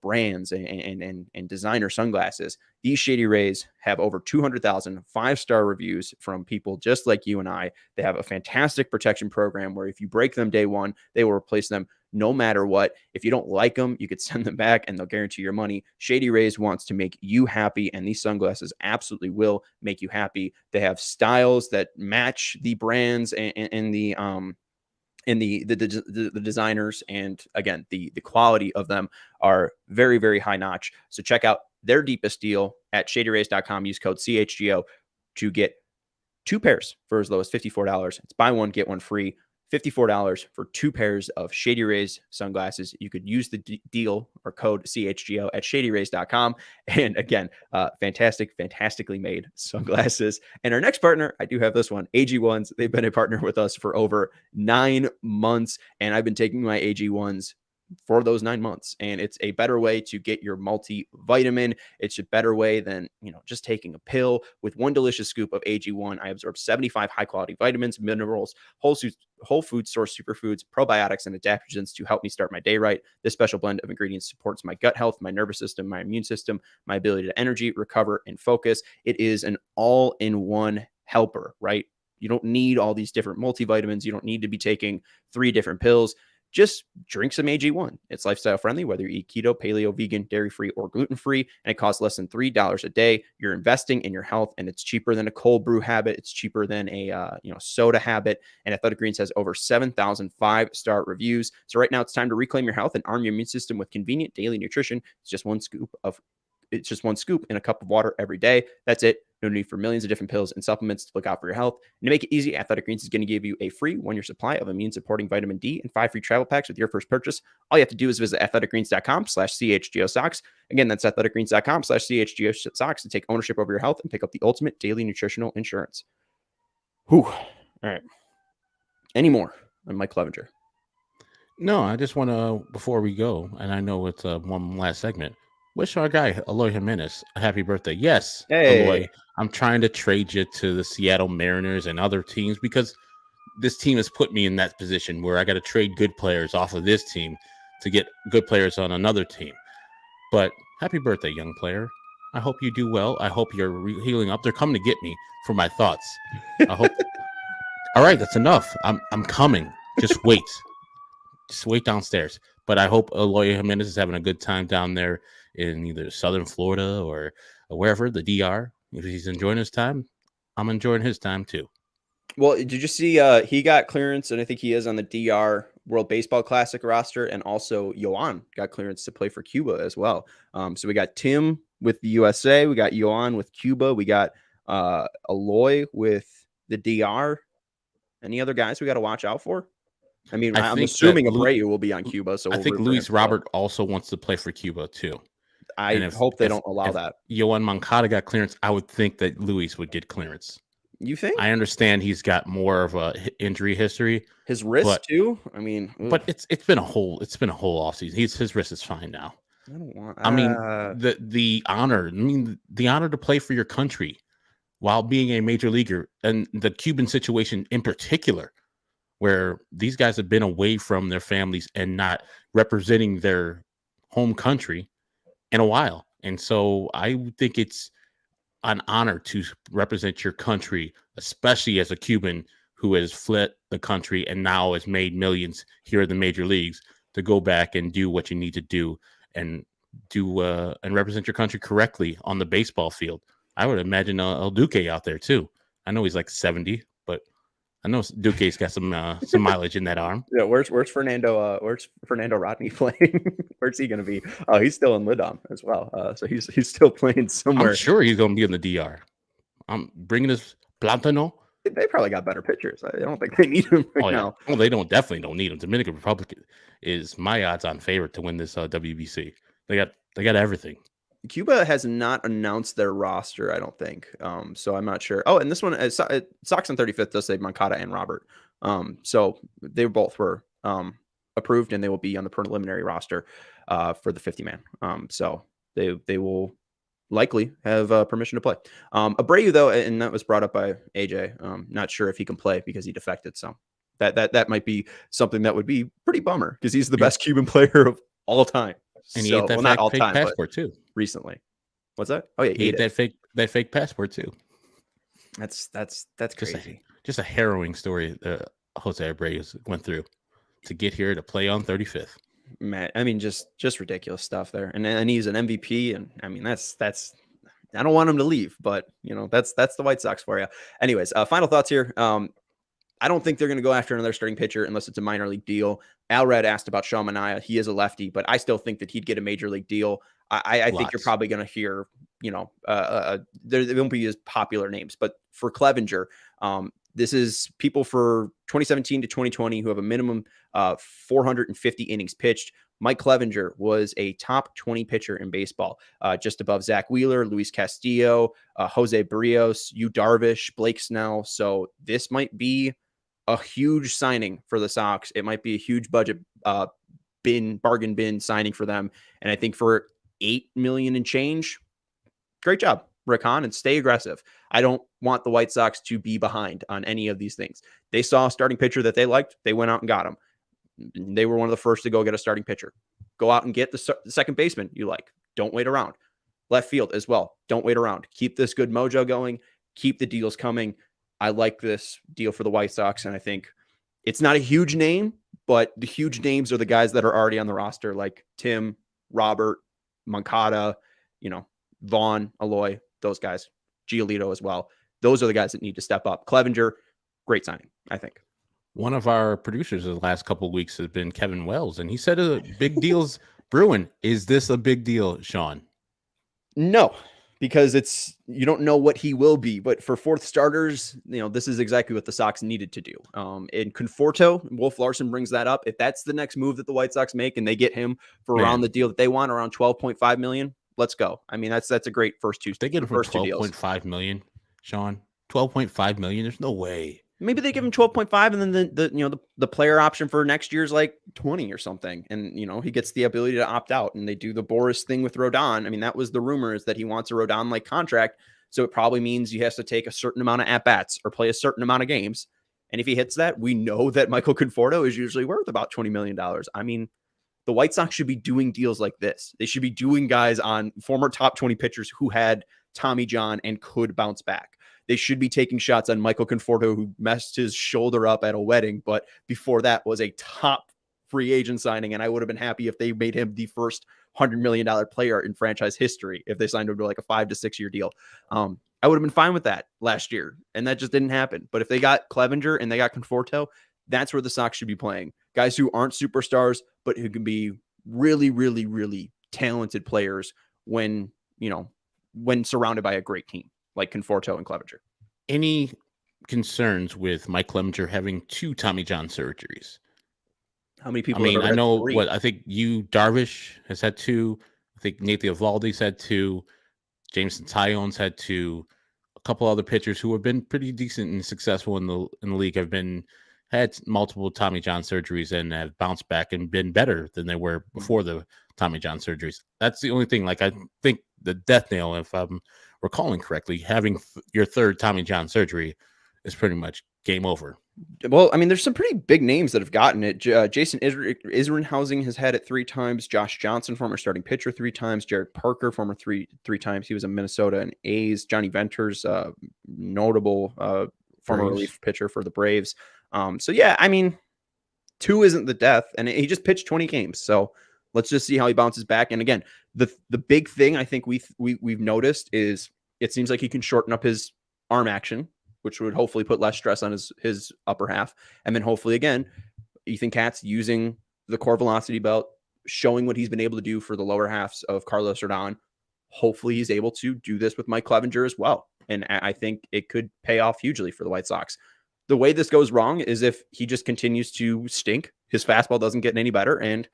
brands and designer sunglasses. These Shady Rays have over 200,000 5-star reviews from people just like you and I. They have a fantastic protection program where if you break them day one, they will replace them no matter what. If you don't like them, you could send them back and they'll guarantee your money. Shady Rays wants to make you happy, and these sunglasses absolutely will make you happy. They have styles that match the brands and the designers, and again, the quality of them are very, very high notch. So check out their deepest deal at shadyrays.com. Use code CHGO to get 2 pairs for as low as $54. It's buy one, get one free. $54 for 2 pairs of Shady Rays sunglasses. You could use the deal or code CHGO at shadyrays.com. And again, fantastically made sunglasses. And our next partner, I do have this one, AG1s. They've been a partner with us for over 9 months. And I've been taking my AG1s for those 9 months. And it's a better way to get your multivitamin. It's a better way than, just taking a pill. With one delicious scoop of AG1, I absorb 75 high quality vitamins, minerals, whole food source superfoods, probiotics, and adaptogens to help me start my day right. This special blend of ingredients supports my gut health, my nervous system, my immune system, my ability to energy, recover, and focus. It is an all-in-one helper, right? You don't need all these different multivitamins. You don't need to be taking 3 different pills. Just drink some AG1. It's lifestyle friendly, whether you eat keto, paleo, vegan, dairy-free, or gluten-free, and it costs less than $3 a day. You're investing in your health, and it's cheaper than a cold brew habit. It's cheaper than a soda habit. And Athletic Greens has over 7,000 5-star reviews. So right now, it's time to reclaim your health and arm your immune system with convenient daily nutrition. It's just one scoop in a cup of water every day. That's it. No need for millions of different pills and supplements to look out for your health. And to make it easy, Athletic Greens is going to give you a free 1-year supply of immune-supporting vitamin D and 5 free travel packs with your first purchase. All you have to do is visit athleticgreens.com/CHGO-SOCKS. Again, that's athleticgreens.com/CHGO-SOCKS to take ownership over your health and pick up the ultimate daily nutritional insurance. Whew. All right. Any more on Mike Clevinger? No, I just want to, before we go, and I know it's one last segment, wish our guy, Eloy Jimenez, a happy birthday. Yes, Hey. Eloy, I'm trying to trade you to the Seattle Mariners and other teams because this team has put me in that position where I got to trade good players off of this team to get good players on another team. But happy birthday, young player. I hope you do well. I hope you're healing up. They're coming to get me for my thoughts. I hope. All right, that's enough. I'm coming. Just wait. Just wait downstairs. But I hope Eloy Jimenez is having a good time down there in either Southern Florida or wherever, the DR. If he's enjoying his time, I'm enjoying his time too. Well, did you see he got clearance, and I think he is on the DR World Baseball Classic roster, and also Yoan got clearance to play for Cuba as well. So we got Tim with the USA, we got Yoan with Cuba, we got Eloy with the DR. Any other guys we got to watch out for? I mean, I'm assuming Abreu will be on Cuba, so I think Luis Robert also wants to play for Cuba too. I hope they don't allow that. Yoan Moncada got clearance, I would think that Luis would get clearance. You think? I understand he's got more of a injury history. His wrist too. I mean, but it's been a whole offseason. His wrist is fine now. I don't want. I mean, the honor. I mean, the honor to play for your country while being a major leaguer, and the Cuban situation in particular, where these guys have been away from their families and not representing their home country in a while. And so I think it's an honor to represent your country, especially as a Cuban who has fled the country and now has made millions here in the major leagues, to go back and do what you need to do and represent your country correctly on the baseball field. I would imagine El Duque out there too. I know he's like 70, but I know Duque's got some mileage in that arm. Yeah, where's Fernando? Where's Fernando Rodney playing? Where's he going to be? Oh, he's still in Lidom as well. So he's still playing somewhere. I'm sure he's going to be in the DR. I'm bringing his Plantano. They probably got better pitchers. I don't think they need him now. Well, they definitely don't need him. Dominican Republic is my odds-on favorite to win this WBC. They got everything. Cuba has not announced their roster, I don't think. So I'm not sure. Oh, and this one, Sox on 35th does say Moncada and Robert. So they both were approved, and they will be on the preliminary roster for the 50-man. So they will likely have permission to play. Abreu, though, and that was brought up by AJ. Not sure if he can play because he defected. So that might be something that would be pretty bummer because he's the best Cuban player of all time. And he ate that not all fake time, but passport too. recently. What's that? Oh yeah, he ate that fake passport too. That's crazy. Just a harrowing story that Jose Abreu went through to get here to play on 35th. Man, I mean, just ridiculous stuff there, and he's an MVP, and I mean that's I don't want him to leave, but that's the White Sox for you. Anyways, final thoughts here. I don't think they're going to go after another starting pitcher unless it's a minor league deal. Al Red asked about Sean Manaea. He is a lefty, but I still think that he'd get a major league deal. I think you're probably going to hear, there won't be as popular names, but for Clevinger, this is people for 2017 to 2020 who have a minimum 450 innings pitched. Mike Clevinger was a top 20 pitcher in baseball, just above Zach Wheeler, Luis Castillo, Jose Barrios, Yu Darvish, Blake Snell. So this might be a huge signing for the Sox. It might be a huge budget bargain bin signing for them. And I think for $8 million and change, great job, Rick Hahn, and stay aggressive. I don't want the White Sox to be behind on any of these things. They saw a starting pitcher that they liked. They went out and got him. They were one of the first to go get a starting pitcher. Go out and get the second baseman you like. Don't wait around. Left field as well. Don't wait around. Keep this good mojo going. Keep the deals coming. I like this deal for the White Sox, and I think it's not a huge name, but the huge names are the guys that are already on the roster, like Tim, Robert, Moncada, Vaughn, Aloy, those guys, Giolito as well. Those are the guys that need to step up. Clevinger, great signing, I think. One of our producers the last couple of weeks has been Kevin Wells, and he said big deals brewing. Is this a big deal, Sean? No, because you don't know what he will be. But for fourth starters, this is exactly what the Sox needed to do. In Conforto, Wolf Larson brings that up. If that's the next move that the White Sox make and they get him for around the deal that they want, around $12.5 million, let's go. I mean, that's a great first two. They get him for $12.5 million, Sean. $12.5 million. There's no way. Maybe they give him 12.5 and then the player option for next year's like 20 or something. And, he gets the ability to opt out, and they do the Boris thing with Rodon. I mean, that was the rumor, is that he wants a Rodon like contract. So it probably means he has to take a certain amount of at-bats or play a certain amount of games. And if he hits that, we know that Michael Conforto is usually worth about $20 million. I mean, the White Sox should be doing deals like this. They should be doing guys on former top 20 pitchers who had Tommy John and could bounce back. They should be taking shots on Michael Conforto, who messed his shoulder up at a wedding, but before that was a top free agent signing. And I would have been happy if they made him the first $100 million player in franchise history if they signed him to like a 5 to 6 year deal. I would have been fine with that last year, and that just didn't happen. But if they got Clevinger and they got Conforto, that's where the Sox should be playing. Guys who aren't superstars, but who can be really, really, really talented players when surrounded by a great team like Conforto and Clevinger. Any concerns with Mike Clevinger having 2 Tommy John surgeries? How many people? I know 3? I think Darvish has had 2. I think Nate Eovaldi's had 2. Jameson Tyon's had 2. A couple other pitchers who have been pretty decent and successful in the league have had multiple Tommy John surgeries and have bounced back and been better than they were before the Tommy John surgeries. That's the only thing. Like, I think the death nail, if I'm recalling correctly, having your 3rd Tommy John surgery is pretty much game over. Well, I mean, there's some pretty big names that have gotten it. Jason Isringhausen has had it 3 times. Josh Johnson, former starting pitcher, 3 times. Jared Parker, former three times. He was in Minnesota and A's. Johnny Venters, notable former relief pitcher for the Braves. So yeah, I mean, 2 isn't the death, and he just pitched 20 games. So let's just see how he bounces back. And again, the big thing I think we've noticed is it seems like he can shorten up his arm action, which would hopefully put less stress on his upper half. And then hopefully, again, Ethan Katz using the core velocity belt, showing what he's been able to do for the lower halves of Carlos Rodon. Hopefully he's able to do this with Mike Clevinger as well. And I think it could pay off hugely for the White Sox. The way this goes wrong is if he just continues to stink, his fastball doesn't get any better, and,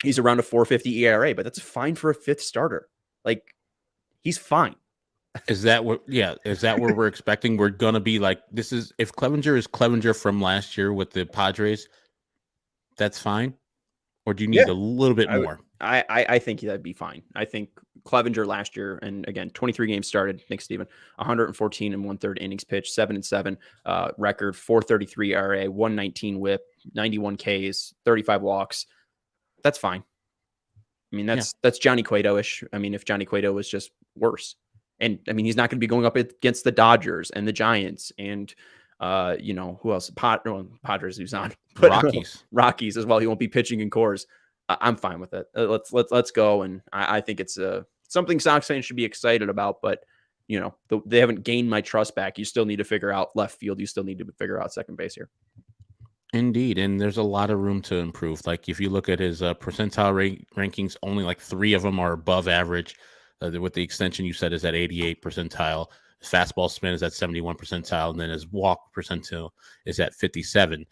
he's around a 4.50 ERA, but that's fine for a 5th starter. Like, he's fine. Is that what we're expecting? We're going to be like, if Clevinger is Clevinger from last year with the Padres, that's fine. or do you need a little bit more? I think that'd be fine. I think Clevinger last year, and again, 23 games started. Thanks, Steven. 114 and 1/3 innings pitched, 7-7 record, 4.33 ERA, 119 WHIP, 91 Ks, 35 walks. That's fine. I mean, that's Johnny Cueto-ish. I mean, if Johnny Cueto was just worse, and I mean, he's not going to be going up against the Dodgers and the Giants and who else? Padres who's on, but Rockies as well. He won't be pitching in Coors. I'm fine with it. Let's go. And I think it's something Sox fans should be excited about. But they haven't gained my trust back. You still need to figure out left field. You still need to figure out second base here. Indeed, and there's a lot of room to improve. Like if you look at his percentile rankings, only like 3 of them are above average. With the extension you said is at 88 percentile. His fastball spin is at 71 percentile, and then his walk percentile is at 57.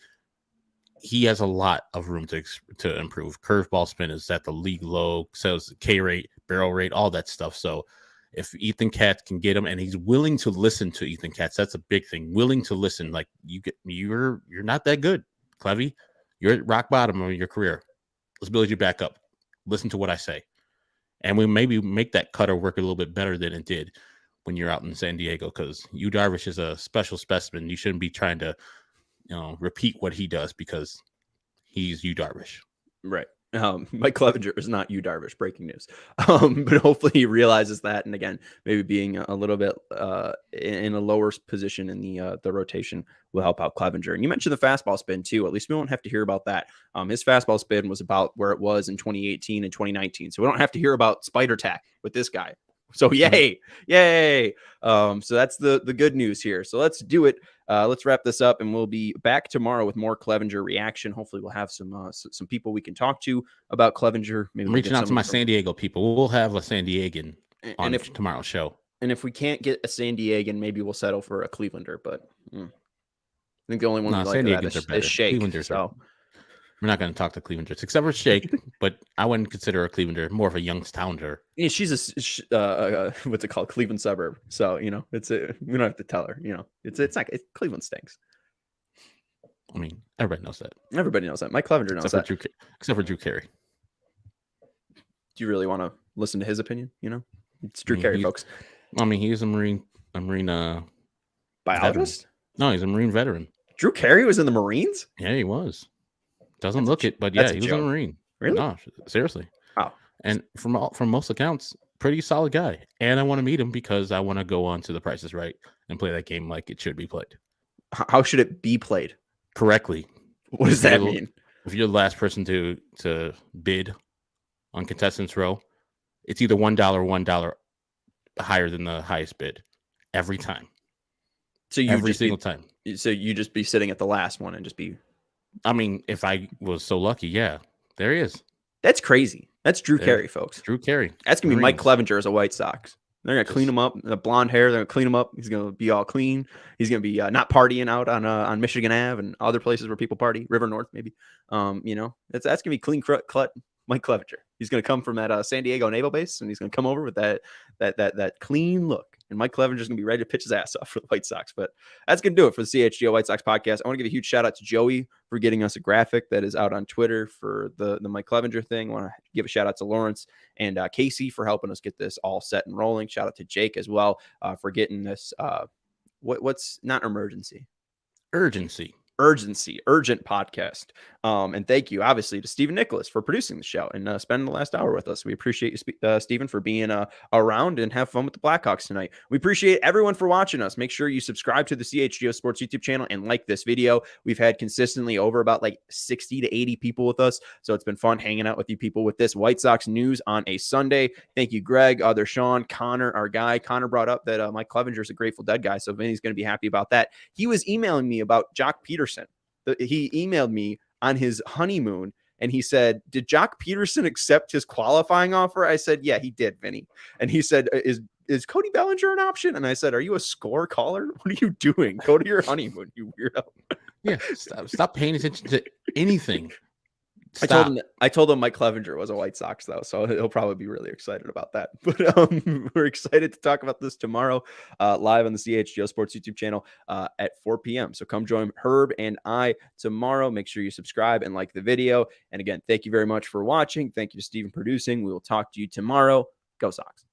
He has a lot of room to improve. Curveball spin is at the league low, so is K rate, barrel rate, all that stuff. So if Ethan Katz can get him, and he's willing to listen to Ethan Katz, that's a big thing. Willing to listen. Like you're not that good, Clevy. You're at rock bottom of your career. Let's build you back up. Listen to what I say. And we maybe make that cutter work a little bit better than it did when you're out in San Diego, because Yu Darvish is a special specimen. You shouldn't be trying to, repeat what he does because he's Yu Darvish. Right. Mike Clevinger is not Yu Darvish. Breaking news. But hopefully he realizes that, and again, maybe being a little bit in a lower position in the rotation will help out Clevinger. And you mentioned the fastball spin too. At least we won't have to hear about that. His fastball spin was about where it was in 2018 and 2019, so we don't have to hear about spider tack with this guy. So yay. So that's the good news here. So let's do it. Let's wrap this up, and we'll be back tomorrow with more Clevinger reaction. Hopefully we'll have some people we can talk to about Clevinger. Maybe I'm reaching out to my San Diego people. We'll have a San Diegan on tomorrow's show. And if we can't get a San Diegan, maybe we'll settle for a Clevelander. But I think the only one we like that is Shake. We're not going to talk to Clevengers, except for Shake, but I wouldn't consider a Clevender, more of a Youngstowner. Yeah, she's what's it called, Cleveland suburb. So we don't have to tell her. It's Cleveland stinks. I mean, everybody knows that. Everybody knows that. Mike Clevinger knows that. Except for Drew Carey. Do you really want to listen to his opinion? It's Drew Carey, folks. I mean, he's a Marine biologist. Veteran. No, he's a Marine veteran. Drew Carey was in the Marines. Yeah, he was. Doesn't look it, but yeah, he was a Marine. Really? No, seriously. Oh. And from most accounts, pretty solid guy. And I want to meet him because I want to go on to The Price is Right and play that game like it should be played. How should it be played? Correctly. What does that mean? If you're the last person to bid on Contestants Row, it's either $1 higher than the highest bid every time. So every single time. So you just be sitting at the last one and just be. I mean, if I was so lucky, yeah, there he is. That's crazy. That's Drew Carey, folks. Drew Carey. That's going to be Mike Clevinger as a White Sox. They're going to clean him up. The blonde hair, they're going to clean him up. He's going to be all clean. He's going to be not partying out on Michigan Ave and other places where people party. River North, maybe. That's going to be clean cut Mike Clevinger. He's going to come from that San Diego Naval Base, and he's going to come over with that clean look. And Mike Clevenger's going to be ready to pitch his ass off for the White Sox. But that's going to do it for the CHGO White Sox podcast. I want to give a huge shout out to Joey for getting us a graphic that is out on Twitter for the Mike Clevinger thing. I want to give a shout out to Lawrence and Casey for helping us get this all set and rolling. Shout out to Jake as well for getting this. What's not emergency? Urgent podcast. And thank you, obviously, to Stephen Nicholas for producing the show and spending the last hour with us. We appreciate you, Stephen, for being around and have fun with the Blackhawks tonight. We appreciate everyone for watching us. Make sure you subscribe to the CHGO Sports YouTube channel and like this video. We've had consistently over about 60 to 80 people with us, so it's been fun hanging out with you people with this White Sox news on a Sunday. Thank you, Greg, other Sean, Connor, our guy. Connor brought up that Mike Clevinger is a Grateful Dead guy, so Vinny's going to be happy about that. He was emailing me about Jock Peterson. He emailed me on his honeymoon and he said, did Jock Peterson accept his qualifying offer? I said, yeah, he did, Vinny. And he said, is Cody Bellinger an option? And I said, are you a score caller? What are you doing? Go to your honeymoon, you weirdo. Yeah, stop paying attention to anything. Stop. I told him Mike Clevinger was a White Sox though, so he'll probably be really excited about that. But we're excited to talk about this tomorrow, live on the CHGO Sports YouTube channel at 4 p.m. So come join Herb and I tomorrow. Make sure you subscribe and like the video. And again, thank you very much for watching. Thank you to Steven producing. We will talk to you tomorrow. Go Sox.